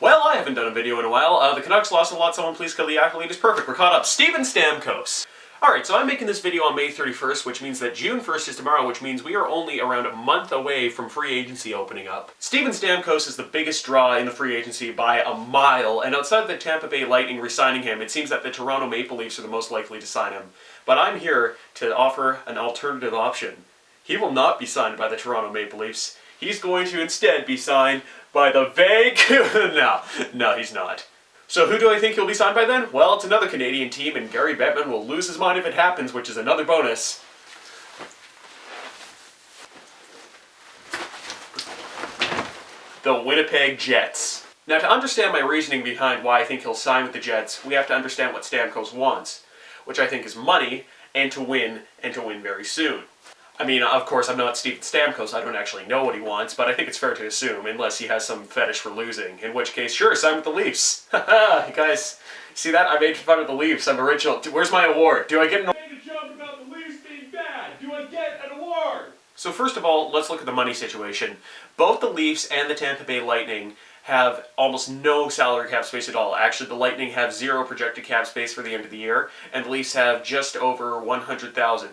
Well, I haven't done a video in a while. The Canucks lost a lot, someone please kill the accolade is perfect. We're caught up. Steven Stamkos. Alright, so I'm making this video on May 31st, which means that June 1st is tomorrow, which means we are only around a month away from free agency opening up. Steven Stamkos is the biggest draw in the free agency by a mile, and outside of the Tampa Bay Lightning re-signing him, it seems that the Toronto Maple Leafs are the most likely to sign him. But I'm here to offer an alternative option. He will not be signed by the Toronto Maple Leafs. He's going to instead be signed by the No, he's not. So who do I think he'll be signed by then? Well, it's another Canadian team, and Gary Bettman will lose his mind if it happens, which is another bonus. The Winnipeg Jets. Now, to understand my reasoning behind why I think he'll sign with the Jets, we have to understand what Stamkos wants, which I think is money, and to win very soon. I mean, of course, I'm not Steven Stamkos, I don't actually know what he wants, but I think it's fair to assume, unless he has some fetish for losing, in which case, sure, sign with the Leafs. Haha, you guys, see that? I made fun of the Leafs, I'm original. Where's my award? Do I get an award? I made a joke about the Leafs being bad. Do I get an award? So first of all, let's look at the money situation. Both the Leafs and the Tampa Bay Lightning have almost no salary cap space at all. Actually, the Lightning have 0 projected cap space for the end of the year, and the Leafs have just over 100,000.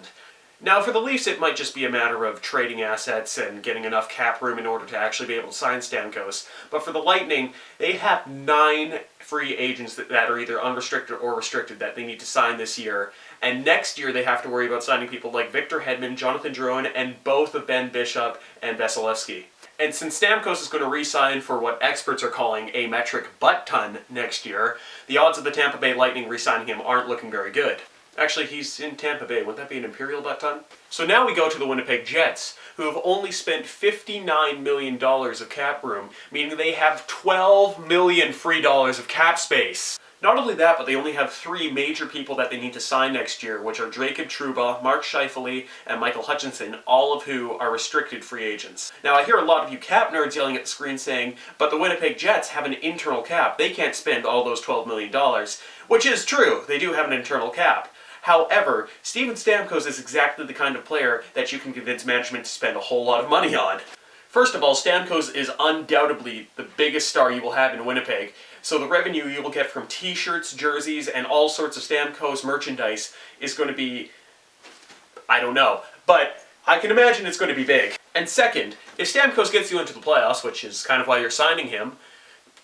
Now, for the Leafs, it might just be a matter of trading assets and getting enough cap room in order to actually be able to sign Stamkos. But for the Lightning, they have 9 free agents that are either unrestricted or restricted that they need to sign this year. And next year, they have to worry about signing people like Victor Hedman, Jonathan Drouin, and both of Ben Bishop and Vasilevsky. And since Stamkos is going to re-sign for what experts are calling a metric butt ton next year, the odds of the Tampa Bay Lightning re-signing him aren't looking very good. Actually, he's in Tampa Bay. Wouldn't that be an imperial butt ton? So now we go to the Winnipeg Jets, who have only spent $59 million of cap room, meaning they have $12 million free dollars of cap space. Not only that, but they only have 3 major people that they need to sign next year, which are Jacob Trouba, Mark Scheifele, and Michael Hutchinson, all of who are restricted free agents. Now, I hear a lot of you cap nerds yelling at the screen saying, but the Winnipeg Jets have an internal cap. They can't spend all those $12 million, which is true. They do have an internal cap. However, Steven Stamkos is exactly the kind of player that you can convince management to spend a whole lot of money on. First of all, Stamkos is undoubtedly the biggest star you will have in Winnipeg, so the revenue you will get from t-shirts, jerseys, and all sorts of Stamkos merchandise is going to be, I don't know, but I can imagine it's going to be big. And second, if Stamkos gets you into the playoffs, which is kind of why you're signing him,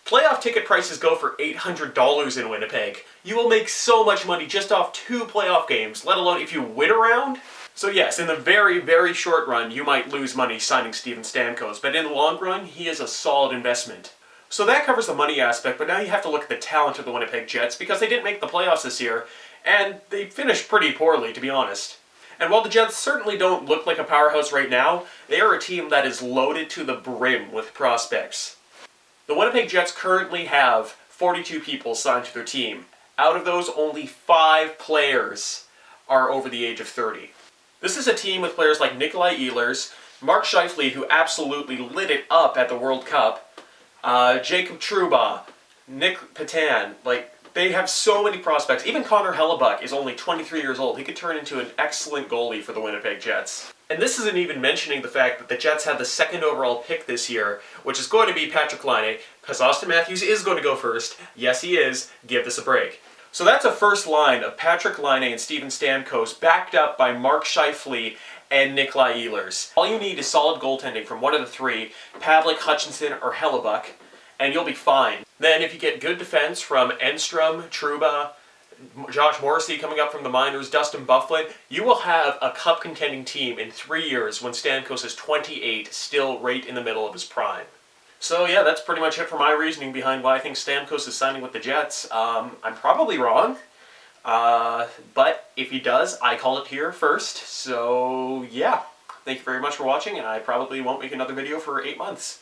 playoff ticket prices go for $800 in Winnipeg. You will make so much money just off 2 playoff games, let alone if you win a round. So yes, in the very, very short run, you might lose money signing Steven Stamkos, but in the long run, he is a solid investment. So that covers the money aspect, but now you have to look at the talent of the Winnipeg Jets, because they didn't make the playoffs this year, and they finished pretty poorly, to be honest. And while the Jets certainly don't look like a powerhouse right now, they are a team that is loaded to the brim with prospects. The Winnipeg Jets currently have 42 people signed to their team. Out of those, only 5 players are over the age of 30. This is a team with players like Nikolai Ehlers, Mark Scheifele, who absolutely lit it up at the World Cup, Jacob Trouba, Nick Petan. They have so many prospects. Even Connor Hellebuck is only 23 years old. He could turn into an excellent goalie for the Winnipeg Jets. And this isn't even mentioning the fact that the Jets had the 2nd overall pick this year, which is going to be Patrick Laine, because Austin Matthews is going to go first. Yes, he is. Give this a break. So that's a first line of Patrick Laine and Steven Stamkos, backed up by Mark Scheifele and Nikolai Ehlers. All you need is solid goaltending from one of the 3, Pavelec, Hutchinson, or Hellebuck, and you'll be fine. Then if you get good defense from Enstrom, Trouba, Josh Morrissey coming up from the minors, Dustin Byfuglien, you will have a cup contending team in 3 years when Stamkos is 28, still right in the middle of his prime. So yeah, that's pretty much it for my reasoning behind why I think Stamkos is signing with the Jets. I'm probably wrong, but if he does, I call it here first. So yeah, thank you very much for watching, and I probably won't make another video for 8 months.